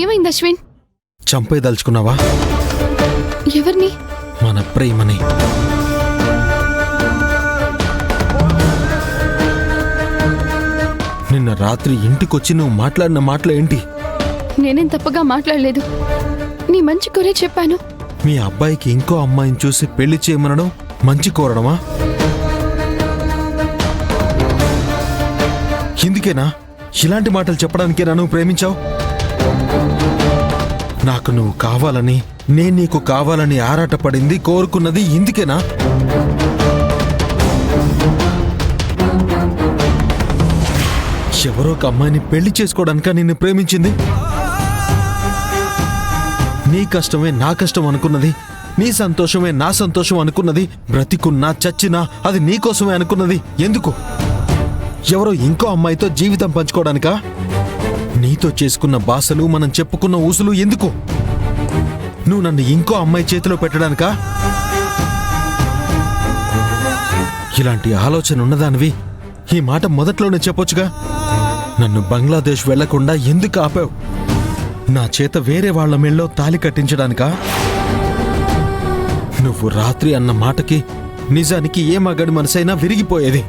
ఏమైంది అశ్విన్? చంపేదలుచుకున్నావా? ఎవరిని? మన ప్రేమని. నిన్న రాత్రి ఇంటికొచ్చి నువ్వు మాట్లాడిన మాటలు ఏంటి? నేనేం తప్పగా మాట్లాడలేదు. నీ మంచి కోరే చెప్పాను. మీ అబ్బాయికి ఇంకో అమ్మాయిని చూసి పెళ్లి చేయమనడం మంచి కోరడమా? ఇందుకేనా ఇలాంటి మాటలు చెప్పడానికేనా నువ్వు ప్రేమించావు? నాకు నువ్వు కావాలని, నేను నీకు కావాలని ఆరాటపడింది, కోరుకున్నది ఇందుకేనా? ఎవరో ఒక అమ్మాయిని పెళ్లి చేసుకోవడానిక నిన్ను ప్రేమించింది? నీ కష్టమే నా కష్టం అనుకున్నది, నీ సంతోషమే నా సంతోషం అనుకున్నది, బ్రతికున్నా చచ్చినా అది నీకోసమే అనుకున్నది ఎందుకు? ఎవరో ఇంకో అమ్మాయితో జీవితం పంచుకోవడానికా? నీతో చేసుకున్న బాసలు, మనం చెప్పుకున్న ఊసులు ఎందుకు? నువ్వు నన్ను ఇంకో అమ్మాయి చేతిలో పెట్టడానికా? ఇలాంటి ఆలోచన ఉన్నదానివి ఈ మాట మొదట్లోనే చెప్పొచ్చుగా. నన్ను బంగ్లాదేశ్ వెళ్లకుండా ఎందుకు ఆపావు? నా చేత వేరే వాళ్ల మెళ్ళో తాలి కట్టించడానికా? నువ్వు రాత్రి అన్న మాటకి నిజానికి ఏ మగాడి మనసైనా విరిగిపోయేది.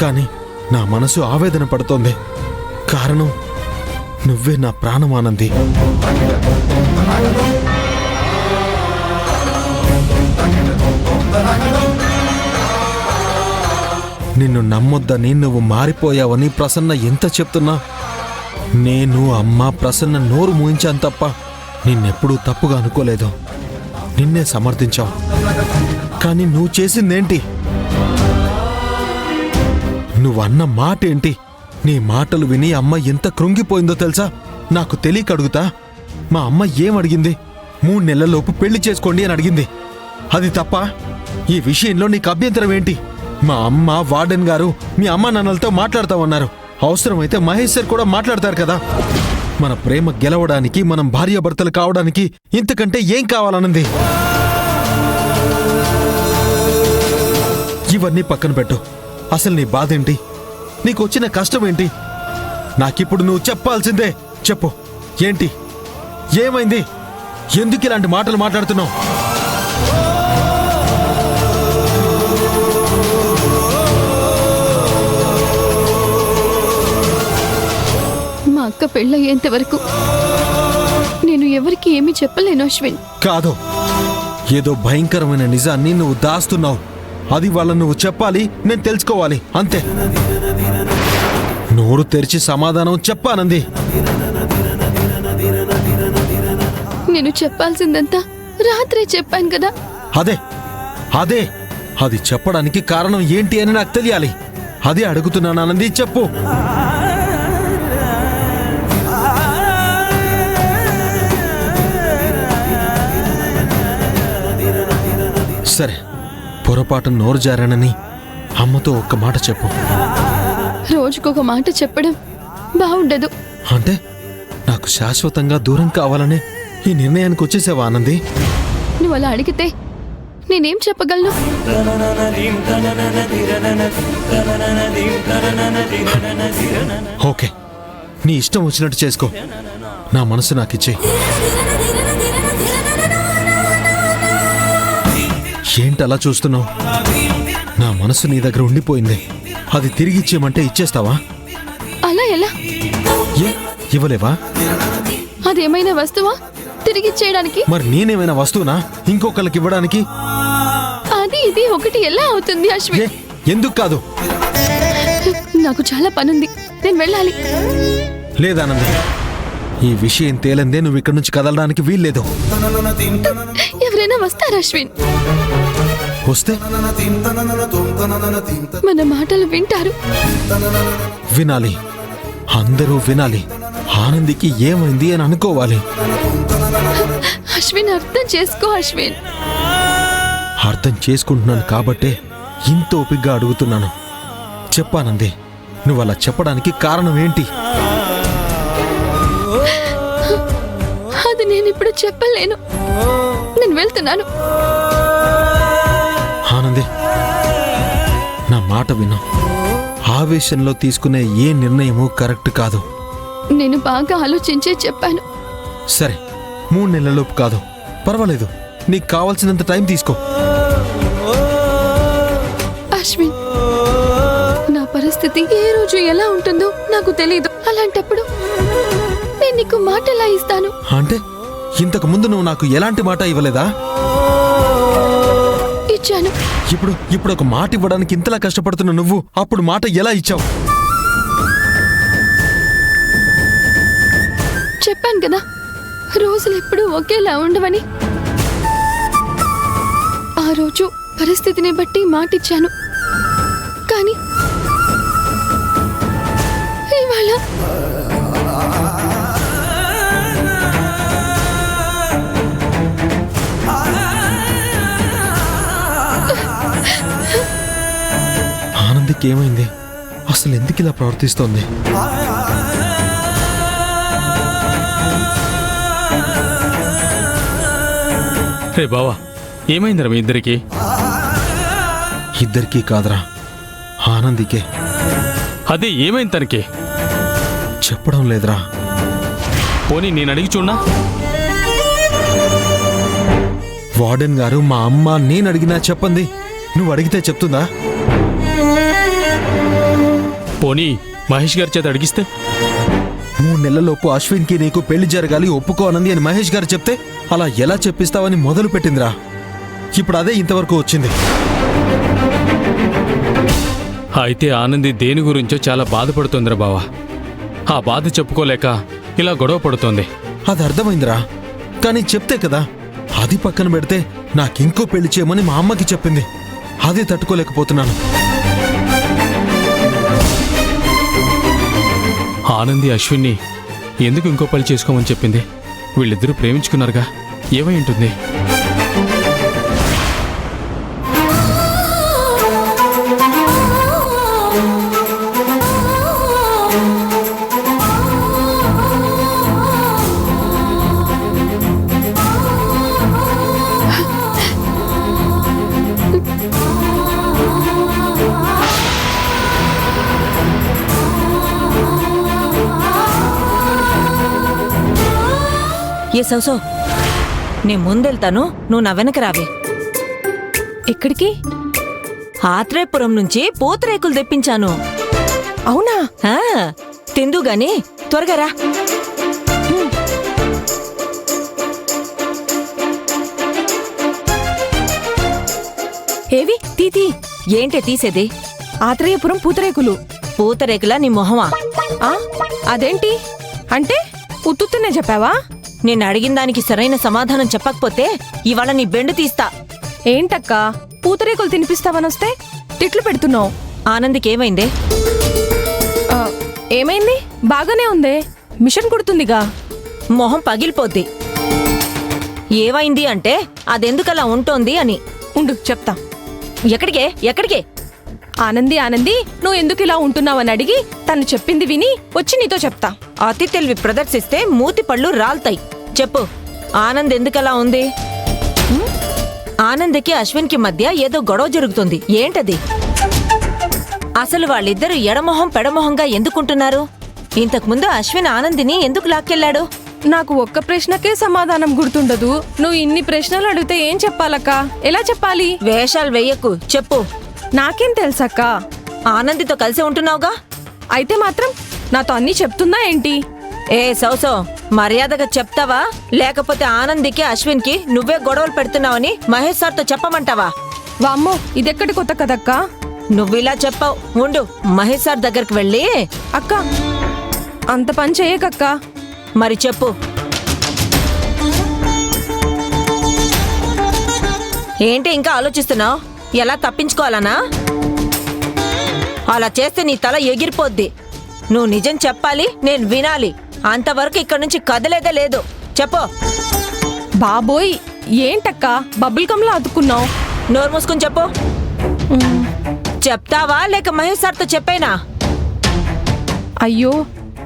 కాని నా మనసు ఆవేదన పడుతోంది. కారణం నువ్వే నా ప్రాణమానంది. నిన్ను నమ్మొద్దని, నువ్వు మారిపోయావని ప్రసన్న ఎంత చెప్తున్నా నేను, అమ్మ, ప్రసన్న నోరు మూయించాను తప్ప నిన్నెప్పుడూ తప్పుగా అనుకోలేదు. నిన్నే సమర్థించావు. కానీ నువ్వు చేసిందేంటి? నువ్వన్న మాటేంటి? నీ మాటలు విని అమ్మ ఎంత కృంగిపోయిందో తెలుసా? నాకు తెలియక అడుగుతా. మా అమ్మ ఏమడిగింది? 3 నెలలలోపు పెళ్లి చేసుకోండి అని అడిగింది. అది తప్ప? ఈ విషయంలో నీకు అభ్యంతరం ఏంటి? మా అమ్మ, వార్డెన్ గారు మీ అమ్మ నాన్నలతో మాట్లాడతామన్నారు. అవసరమైతే మహేష్ సార్ కూడా మాట్లాడతారు కదా. మన ప్రేమ గెలవడానికి, మనం భార్యాభర్తలు కావడానికి ఇంతకంటే ఏం కావాలన్నది? ఇవన్నీ పక్కన పెట్టు. అసలు నీ బాధేంటి? నీకొచ్చిన కష్టమేంటి? నాకిప్పుడు నువ్వు చెప్పాల్సిందే. చెప్పు, ఏంటి? ఏమైంది? ఎందుకు ఇలాంటి మాటలు మాట్లాడుతున్నావు? మా అక్క పెళ్ళయ్యేంత వరకు నేను ఎవరికి ఏమీ చెప్పలేను అశ్విన్. కాదు, ఏదో భయంకరమైన నిజాన్ని నువ్వు దాస్తున్నావు. అది వాళ్ళ నువ్వు చెప్పాలి, నేను తెలుసుకోవాలి, అంతే. నోరు తెరిచి సమాధానం చెప్పానంది. నేను చెప్పాల్సిందంతా రాత్రే చెప్పాను కదా. అదే అదే అది చెప్పడానికి కారణం ఏంటి అని నాకు తెలియాలి. అదే అడుగుతున్నానంది. చెప్పు. సరే, పొరపాటు నోరు జారానని అమ్మతో ఒక్క మాట చెప్పు. రోజుకొక మాట చెప్పడం బాగుండదు. అంటే నాకు శాశ్వతంగా దూరం కావాలనే ఈ నిర్ణయానికి వచ్చేసావా ఆనంది? నువ్వు అలా అడిగితే నేనేం చెప్పగలను? ఓకే, నీ ఇష్టం వచ్చినట్టు చేసుకో. నా మనసు నాకిచ్చే. ఏంటలా చూస్తున్నావు? నా మనసు నీ దగ్గర ఉండిపోయింది. అది తిరిగి ఇచ్చేయమంటే ఇచ్చేస్తావా? అలా ఎలా? ఏ ఇవ్వలేవా? అదేమైనా వస్తువా తిరిగిచ్చేయడానికి? మరి నేనేమైనా వస్తువునా ఇంకొకళ్ళకి ఇవ్వడానికి? అది ఇది ఒకటి ఎలా అవుతుంది అశ్విన్? ఎందుకు కాదు? నాకు చాలా పనుంది, నేను వెళ్ళాలి. లేదానంది, ఈ విషయం తేలందే నువ్వు ఇక్కడి నుంచి కదలడానికి వీల్లేదు. ఎవరైనా వస్తారా అశ్విన్? వస్తే మన మాటలు వింటారు. వినాలి, అందరూ వినాలి. ఆనందికి ఏమైంది అని అనుకోవాలి. అశ్విన్, అర్థం చేసుకో అశ్విన్. అర్థం చేసుకుంటున్నాను కాబట్టే ఇంత ఓపిగ్గా అడుగుతున్నాను. చెప్పానంది, నువ్వు అలా చెప్పడానికి కారణం ఏంటి? అది నేను ఇప్పుడు చెప్పలేను. నేను వెళ్తున్నాను. ఆనంది, నా మాట విను. ఆవేశంలో తీసుకునే ఏ నిర్ణయమూ కరెక్ట్ కాదు. నేను బాగా ఆలోచించే చెప్పాను. సరే 3 నెలలలోపు కాదు, పర్వాలేదు. నీకు కావాల్సినంత టైం తీసుకో. అశ్విన్, నా పరిస్థితి ఏ రోజు ఎలా ఉంటుందో నాకు తెలీదు. అలాంటప్పుడు నేను నీకు మాట ఎలా ఇస్తాను? అంటే ఇంతకు ముందు నువ్వు నాకు ఎలాంటి మాట ఇవ్వలేదా? ఇచ్చాను. ఇప్పుడు ఒక మాట ఇవ్వడానికి ఇంతలా కష్టపడుతున్న నువ్వు అప్పుడు మాట ఎలా ఇచ్చావు? చెప్పాను కదా, రోజులు ఎప్పుడూ ఒకేలా ఉండవని. ఆ రోజు పరిస్థితిని బట్టి మాటిచ్చాను, కానీ ఇవాళ ఆనందికి ఏమైంది? అసలు ఎందుకు ఇలా ప్రవర్తిస్తోంది? రే బావా, ఏమైందిరా మీ ఇద్దరికి? ఇద్దరికీ కాదురా, ఆనందికే. అదే ఏమైంది తనకి? చెప్పడం లేదురా. పోనీ నేను అడిగి చూడనా? వార్డెన్ గారు మా అమ్మ నేను అడిగినా చెప్పండి, నువ్వు అడిగితే చెప్తుందా? పోనీ మహేష్ గారి చేత అడిగిస్తే? 3 నెలలలోపు అశ్విన్కి నీకు పెళ్లి జరగాలి, ఒప్పుకో అనంది అని మహేష్ గారు చెప్తే అలా ఎలా చెప్పిస్తావని మొదలు పెట్టిందిరా. ఇప్పుడు అదే ఇంతవరకు వచ్చింది. అయితే ఆనంది దేని గురించో చాలా బాధపడుతోందిరా బావా. ఆ బాధ చెప్పుకోలేక ఇలా గొడవ పడుతోంది. అది అర్థమైందిరా, కానీ చెప్తే కదా. అది పక్కన పెడితే నాకింకో పెళ్లి చేయమని మా అమ్మకి చెప్పింది. అదే తట్టుకోలేకపోతున్నాను. ఆనంది అశ్విన్ని ఎందుకు ఇంకో పెళ్లి చేసుకోమని చెప్పింది? వీళ్ళిద్దరూ ప్రేమించుకున్నారుగా, ఏమై ఉంటుంది? ఏ సౌసో, నే ముందెళ్తాను, నువ్వు నా వెనక రావే. ఎక్కడికి? ఆత్రేయపురం నుంచి పూతరేకులు తెప్పించాను. అవునా? ఆ, తిందు గాని త్వరగా రా. ఏవి తీతి? ఏంటే తీసేది? ఆత్రేయపురం పూతరేకులు. పూతరేకులా నీ మొహమా? ఆ అదేంటి? అంటే ఉత్తునే చెప్పావా? నేను అడిగిన దానికి సరైన సమాధానం చెప్పకపోతే ఇవాళ నీ బెండు తీస్తా. ఏంటక్కా, పూతరేకులు తినిపిస్తావనొస్తే తిట్లు పెడుతున్నావు. ఆనందికి ఏమైందే? ఆ, ఏమైంది? బాగానే ఉందే, మిషన్ కుడుతుందిగా. మొహం పగిలిపోద్ది. ఏమైంది అంటే అదెందుకలా ఉంటోంది అని. ఉండు చెప్తా. ఎక్కడికే ఎక్కడికే? ఆనంది ఆనంది, నువ్వు ఎందుకు ఇలా ఉంటున్నావని అడిగి తను చెప్పింది విని వచ్చి నీతో చెప్తా. అతి తెలివి ప్రదర్శిస్తే మూతి పళ్ళు రాల్తాయి. చెప్పు, ఆనంద్ ఎందుకలా ఉంది? ఆనంద్కి అశ్విన్కి మధ్య ఏదో గొడవ జరుగుతుంది. ఏంటది? అసలు వాళ్ళిద్దరూ ఎడమొహం పెడమొహంగా ఎందుకుంటున్నారు? ఇంతకుముందు అశ్విన్ ఆనందిని ఎందుకు లాక్కెళ్ళాడు? నాకు ఒక్క ప్రశ్నకే సమాధానం గుర్తుండదు. నువ్వు ఇన్ని ప్రశ్నలు అడిగితే ఏం చెప్పాలక్కా? ఎలా చెప్పాలి? వేషాలు వెయ్యకు, చెప్పు. నాకేం తెలుసక్కా? ఆనందితో కలిసి ఉంటున్నావుగా, అయితే మాత్రం నాతో అన్నీ చెప్తుందా ఏంటి? ఏ సౌసో, మర్యాదగా చెప్తావా? లేకపోతే ఆనందికి అశ్విన్కి నువ్వే గొడవలు పెడుతున్నావని మహేష్ సార్తో చెప్పమంటావా? వామ్మో, ఇదెక్కడి కొత్త కదక్కా? నువ్విలా చెప్పావు. ఉండు, మహేష్ సార్ దగ్గరికి వెళ్ళి. అక్క, అంత పని చేయకక్కా. మరి చెప్పు. ఏంటి ఇంకా ఆలోచిస్తున్నావు? ఎలా తప్పించుకోవాలనా? అలా చేస్తే నీ తల ఎగిరిపోద్ది. నువ్వు నిజం చెప్పాలి, నేను వినాలి. అంతవరకు ఇక్కడి నుంచి కదలేదే లేదు. చెప్పు. బాబోయ్, ఏంటక్కా బబుల్ గమ్లా అతుక్కున్నావు? నోరు మూసుకుని చెప్పు. చెప్తావా లేక మహేష్ సార్తో చెప్పేనా? అయ్యో,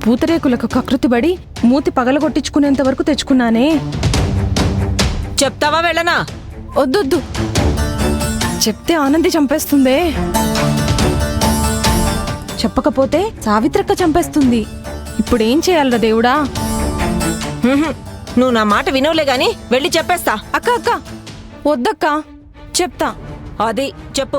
పూతరేకులకు కకృతిబడి మూతి పగలగొట్టించుకునేంత వరకు తెచ్చుకున్నానే. చెప్తావా వెళ్ళనా? వద్దొద్దు, చెప్తే ఆనంది చంపేస్తుందే. చెప్పకపోతే సావిత్రక్క చంపేస్తుంది. ఇప్పుడేం చేయాలరా దేవుడా? నువ్వు నా మాట వినవులే గాని వెళ్ళి చెప్పేస్తా. అక్క అక్క వద్దక్క చెప్తా. అది చెప్పు.